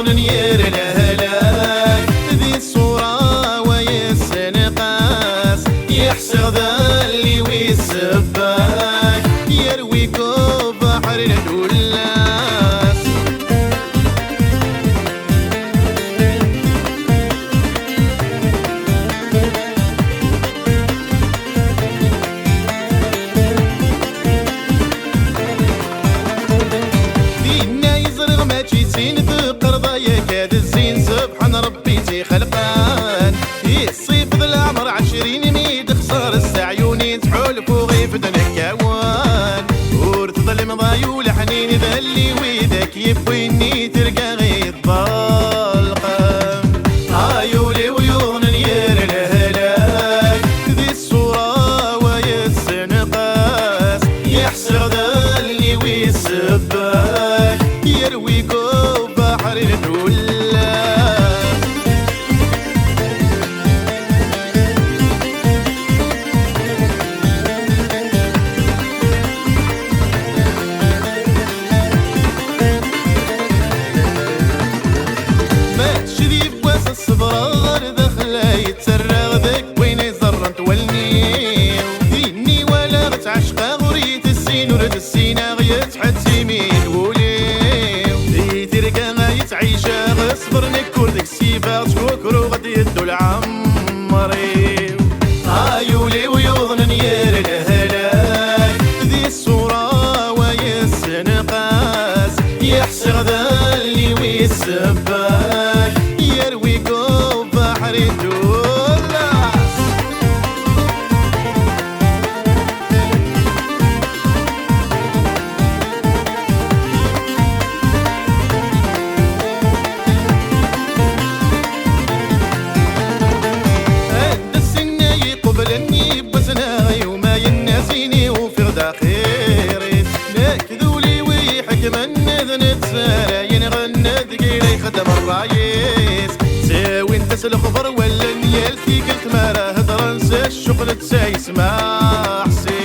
ويوضن ير الهلاك ذي الصورة ويسنقاس يحسغ ذا اللي ويسباك يرويكو بحر الولاس دينا يزرغ ما تشيسين ذكر ضايق هذا الزين سبحان ربي تي خلقان الصيف ذا العمر 20 ميد خسر السعيونين تحول فوقي في الكوان ورث ظلم ضايول حنين ذا اللي ويدك يبويني تلقى غير ضلقم عيولي ويوضن ير الهلاك ذي الصورة ويسنقاس يحسر ذا اللي ويسباك يرويكو بحر الولاس الصبر دخله يتسرغ ذك وين يزر تولني ديني ولا غتعشقه غريت السين ورد السينا غيتحد سيمين ولي ترقى ما يتعيشه غصبر نكور ديك السيفات شكرو غادي يدو العمري عيولي ويوضن ير الهلاك ذي الصورة ويسنقاس يحسغ ذا اللي ويسباك يرويكو بحر الولاس هاد السنة يقبلني بوزناي وما يناسيني وفي غدا خيري ناكذولي ويحكمن ذنت سراين غند قيلي خدم الرايس ساوي انت سلخبر ولا نيال في قلت ما راه هضر نسى الشغل تسايس ما حسين